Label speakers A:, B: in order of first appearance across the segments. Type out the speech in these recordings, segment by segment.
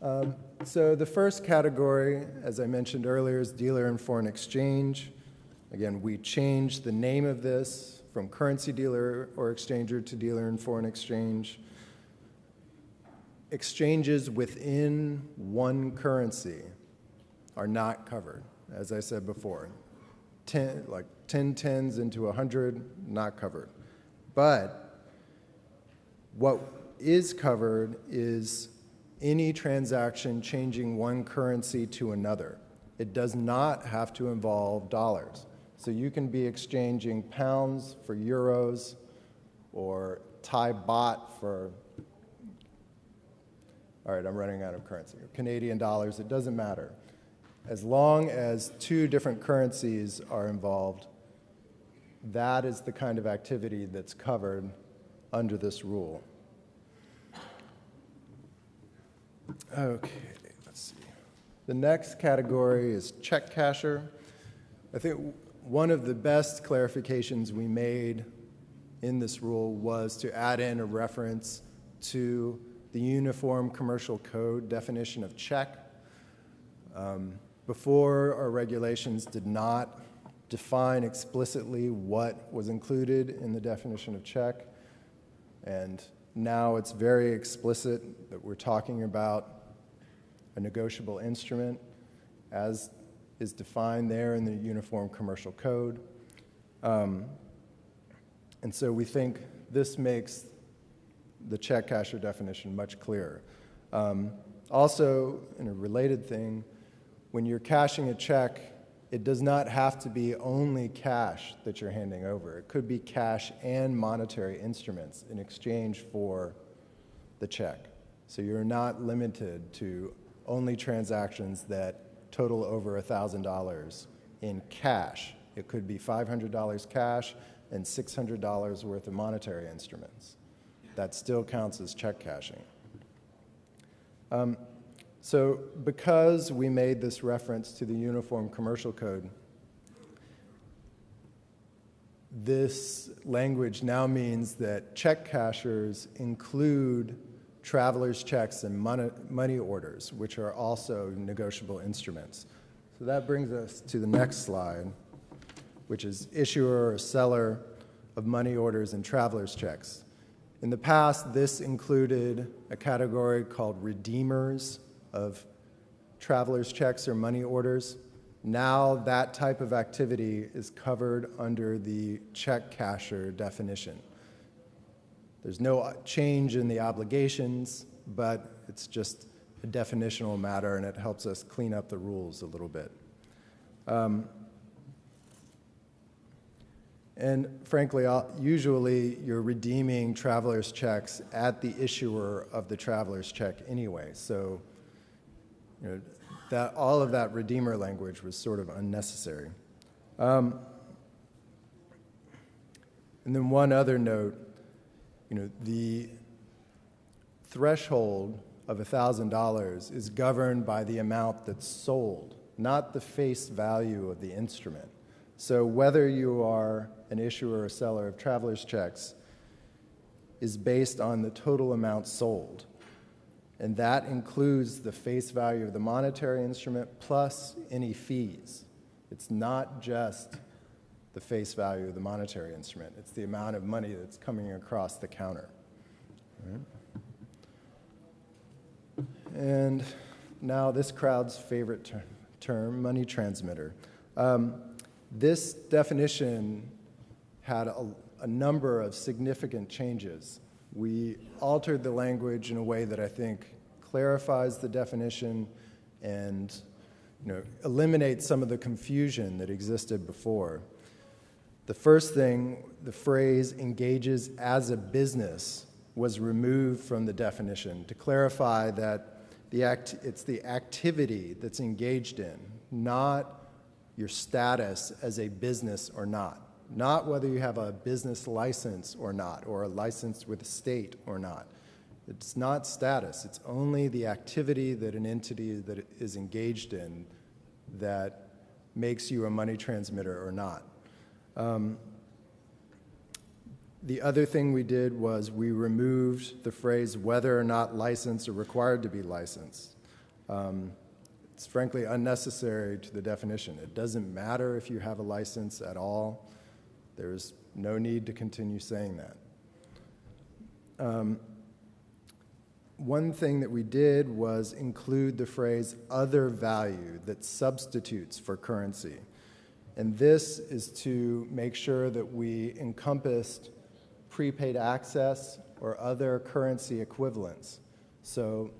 A: So the first category, as I mentioned earlier, is dealer and foreign exchange. Again, we changed the name of this from currency dealer or exchanger to dealer and foreign exchange. Exchanges within one currency are not covered, as I said before. 10 tens into 100, not covered. But what is covered is any transaction changing one currency to another. It does not have to involve dollars. So you can be exchanging pounds for euros or Thai baht for, all right, I'm running out of currency, Canadian dollars, it doesn't matter. As long as two different currencies are involved, that is the kind of activity that's covered under this rule. Okay, let's see. The next category is check casher. I think one of the best clarifications we made in this rule was to add in a reference to the Uniform Commercial Code definition of check. Before, our regulations did not define explicitly what was included in the definition of check, and now it's very explicit that we're talking about a negotiable instrument as is defined there in the Uniform Commercial Code. And so we think this makes the check casher definition much clearer. Also, in a related thing, when you're cashing a check, it does not have to be only cash that you're handing over. It could be cash and monetary instruments in exchange for the check. So you're not limited to only transactions that total over $1,000 in cash. It could be $500 cash and $600 worth of monetary instruments. That still counts as check cashing. So because we made this reference to the Uniform Commercial Code, this language now means that check cashers include traveler's checks and money orders, which are also negotiable instruments. So that brings us to the next slide, which is issuer or seller of money orders and traveler's checks. In the past, this included a category called redeemers of traveler's checks or money orders. Now that type of activity is covered under the check casher definition. There's no change in the obligations, but it's just a definitional matter, and it helps us clean up the rules a little bit. And frankly, usually you're redeeming traveler's checks at the issuer of the traveler's check anyway. So all of that redeemer language was sort of unnecessary. And then one other note, the threshold of $1,000 is governed by the amount that's sold, not the face value of the instrument. So whether you are an issuer or seller of traveler's checks is based on the total amount sold. And that includes the face value of the monetary instrument plus any fees. It's not just the face value of the monetary instrument. It's the amount of money that's coming across the counter. Right? And now this crowd's favorite term, money transmitter. This definition had a number of significant changes. We altered the language in a way that I think clarifies the definition and eliminates some of the confusion that existed before. The first thing, the phrase engages as a business was removed from the definition to clarify that it's the activity that's engaged in, not your status as a business or not. Not whether you have a business license or not, or a license with the state or not. It's not status. It's only the activity that an entity that is engaged in that makes you a money transmitter or not. The other thing we did was we removed the phrase whether or not licensed or required to be licensed. It's frankly unnecessary to the definition. It doesn't matter if you have a license at all. There's no need to continue saying that. One thing that we did was include the phrase other value that substitutes for currency. And this is to make sure that we encompassed prepaid access or other currency equivalents so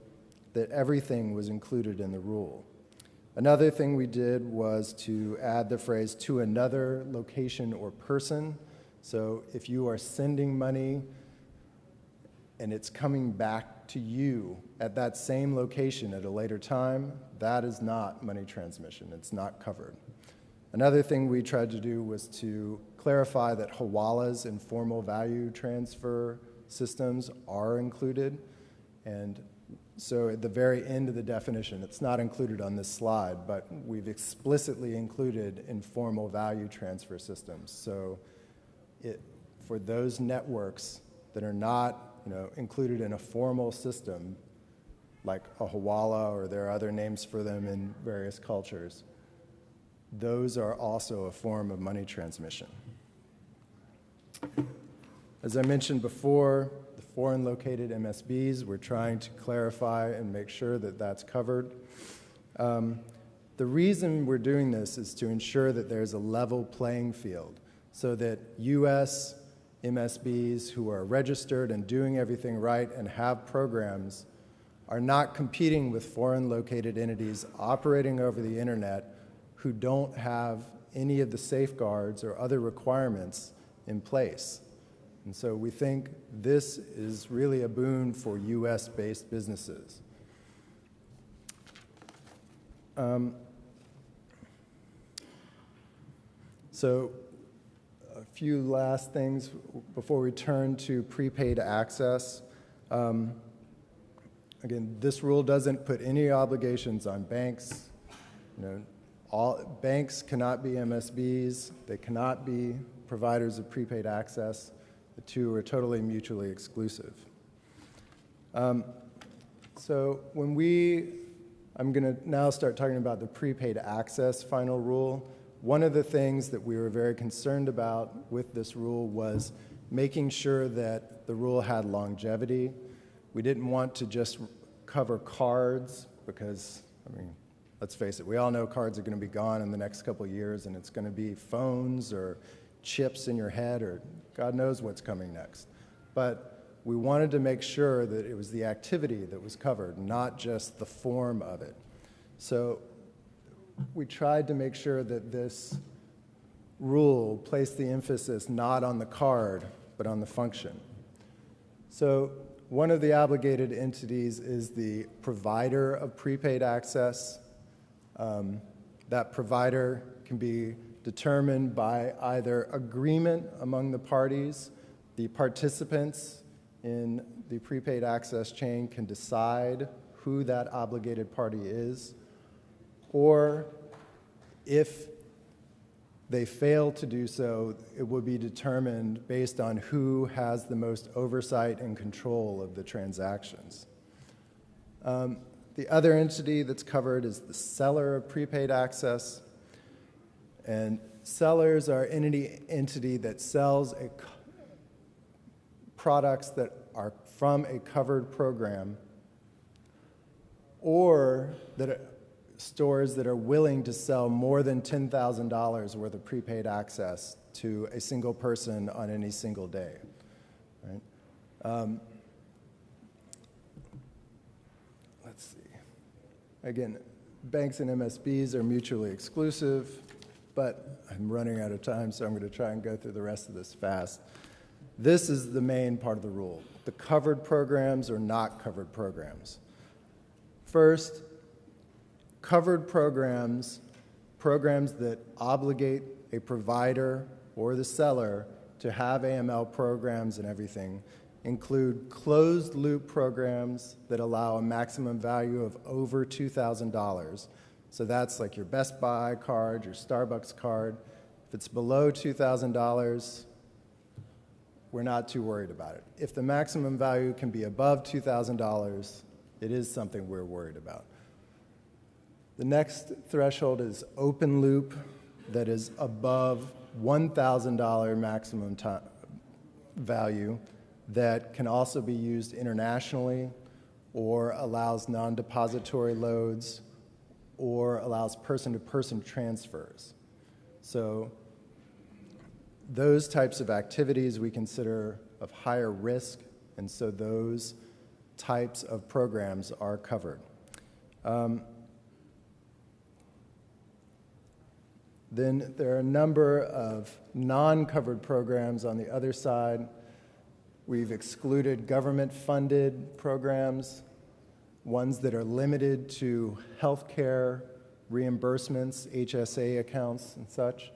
A: that everything was included in the rule. Another thing we did was to add the phrase to another location or person. So if you are sending money and it's coming back to you at that same location at a later time, that is not money transmission. It's not covered. Another thing we tried to do was to clarify that hawalas and formal value transfer systems are included. And so at the very end of the definition, it's not included on this slide, but we've explicitly included informal value transfer systems. So for those networks that are not included in a formal system, like a hawala, or there are other names for them in various cultures, those are also a form of money transmission. As I mentioned before, the foreign located MSBs, we're trying to clarify and make sure that that's covered. The reason we're doing this is to ensure that there's a level playing field so that U.S. MSBs who are registered and doing everything right and have programs are not competing with foreign located entities operating over the internet who don't have any of the safeguards or other requirements in place. And so we think this is really a boon for U.S.-based businesses. So a few last things before we turn to prepaid access. Again, this rule doesn't put any obligations on banks. All banks cannot be MSBs. They cannot be providers of prepaid access. The two are totally mutually exclusive. So I'm going to now start talking about the prepaid access final rule. One of the things that we were very concerned about with this rule was making sure that the rule had longevity. We didn't want to just cover cards because, let's face it, we all know cards are going to be gone in the next couple of years, and it's going to be phones or chips in your head or God knows what's coming next. But we wanted to make sure that it was the activity that was covered, not just the form of it. So we tried to make sure that this rule placed the emphasis not on the card, but on the function. So one of the obligated entities is the provider of prepaid access. That provider can be determined by either agreement among the parties. The participants in the prepaid access chain can decide who that obligated party is, or if they fail to do so, it will be determined based on who has the most oversight and control of the transactions. The other entity that's covered is the seller of prepaid access. And sellers are any entity that sells products that are from a covered program, or stores that are willing to sell more than $10,000 worth of prepaid access to a single person on any single day. Right? Let's see. Again, banks and MSBs are mutually exclusive, but I'm running out of time, so I'm going to try and go through the rest of this fast. This is the main part of the rule. The covered programs or not covered programs. First, covered programs that obligate a provider or the seller to have AML programs and everything include closed-loop programs that allow a maximum value of over $2,000. So that's like your Best Buy card, your Starbucks card. If it's below $2,000, we're not too worried about it. If the maximum value can be above $2,000, it is something we're worried about. The next threshold is open loop that is above $1,000 maximum value that can also be used internationally or allows non-depository loads or allows person-to-person transfers. So those types of activities we consider of higher risk, and so those types of programs are covered. Then there are a number of non-covered programs on the other side. We've excluded government-funded programs, ones that are limited to healthcare reimbursements, HSA accounts and such.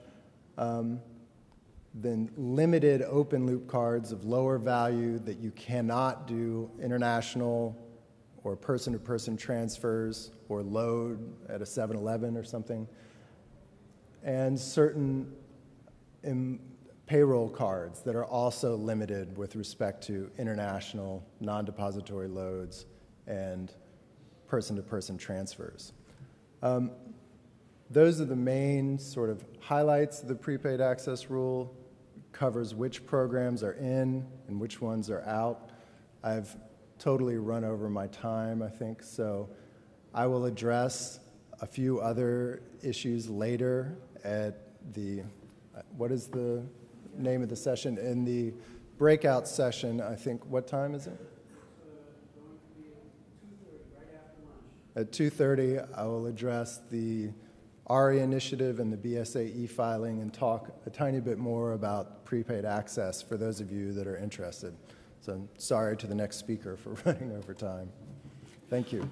A: Then limited open-loop cards of lower value that you cannot do international or person-to-person transfers or load at a 7-Eleven or something. And certain payroll cards that are also limited with respect to international non-depository loads and person-to-person transfers. Those are the main sort of highlights of the prepaid access rule. Covers which programs are in and which ones are out. I've totally run over my time, I think, so I will address a few other issues later at the, what is the name of the session? In the breakout session, I think, what time is it?
B: Going to be at 2:30, right after lunch.
A: At 2:30, I will address the ARI Initiative and the BSA E-Filing and talk a tiny bit more about prepaid access for those of you that are interested. So I'm sorry to the next speaker for running over time. Thank you.